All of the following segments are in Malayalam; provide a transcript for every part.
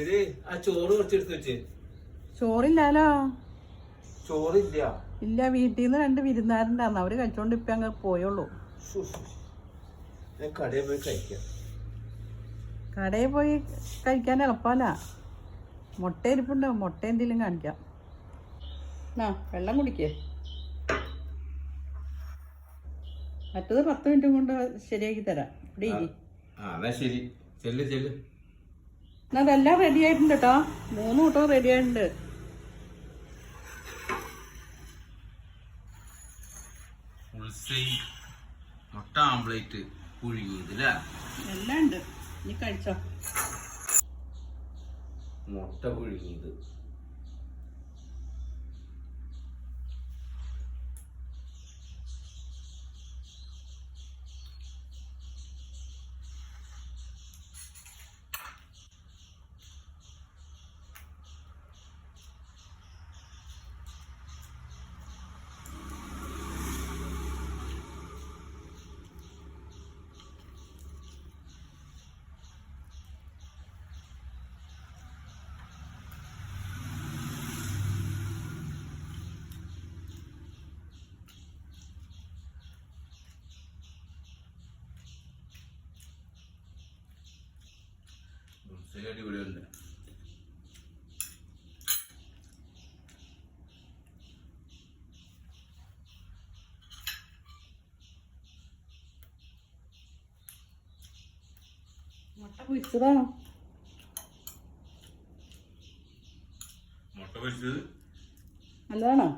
എടേ ആ ചോറ് കുറച്ചെടുത്ത് വെച്ചേ. ചോറില്ലാലോ. ചോറില്ല. ഇല്ല, വീട്ടിൽ നിന്ന് 2 വിരുന്നുകാരുണ്ടായിരുന്നു, അവര് കഴിച്ചോണ്ട് ഇപ്പൊ അങ്ങ് പോയുള്ളൂ. ഞാൻ കടയിൽ പോയി കഴിക്കാം. കടയിൽ പോയി കഴിക്കാൻ എളുപ്പമല്ല. മുട്ട ഇരിപ്പുണ്ടോ, മുട്ട എന്തെങ്കിലും കാണിക്കാം. വെള്ളം കുടിക്കേ. മറ്റത് 10 മിനിറ്റും കൊണ്ട് ശരിയാക്കി തരാം. ഇവിടെ ഇരി. ശരി, ചെല്ല് ചെല്ല്. അതെല്ലാം റെഡി ആയിട്ടുണ്ട് കേട്ടോ. 3 കൂട്ടവും റെഡി ആയിട്ടുണ്ട്. മുട്ട ആംപ്ലേറ്റ് പുഴുങ്ങിയത് എല്ലാം ഉണ്ട്. നീ കഴിച്ചോ. മുട്ട പുഴുങ്ങിയത്. അടിപൊളിയുണ്ട്. മുട്ട പൊരിച്ചതാണോ? മുട്ട പൊരിച്ചത് നല്ലതാണോ?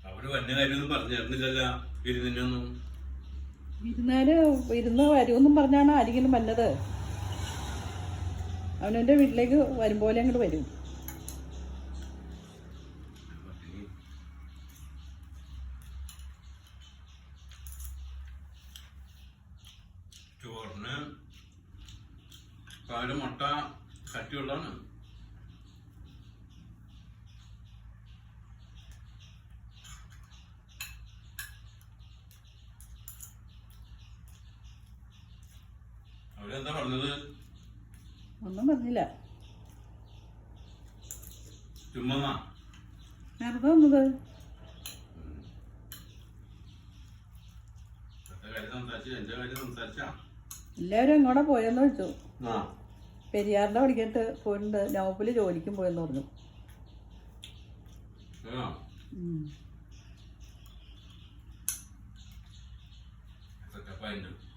അവര് വന്ന കാര്യമൊന്നും പറഞ്ഞിരുന്നില്ലല്ലോ വിരുന്നിനൊന്നും. വിരുന്ന് വരുമെന്നും പറഞ്ഞാണ് ആരെങ്കിലും വന്നത്. അവനെൻ്റെ വീട്ടിലേക്ക് വരുമ്പോലെ അങ്ങോട്ട് വരും. ചോറിന് പാല് മുട്ട കട്ടിയുള്ളതാണ്. അവരെന്താ പറഞ്ഞത്? ഒന്നും പറഞ്ഞില്ല. ചുമ്മാ വെറുതെ വന്നത്. എല്ലാവരും എങ്ങോട്ടാ പോയെന്ന് ചോദിച്ചു. പെരിയാറിന്റെ പഠിക്കട്ട് പോയിട്ടുണ്ട്. നൗഫല് ജോലിക്കും പോയെന്ന് പറഞ്ഞു. സെറ്റപ്പായിട്ടുണ്ട്.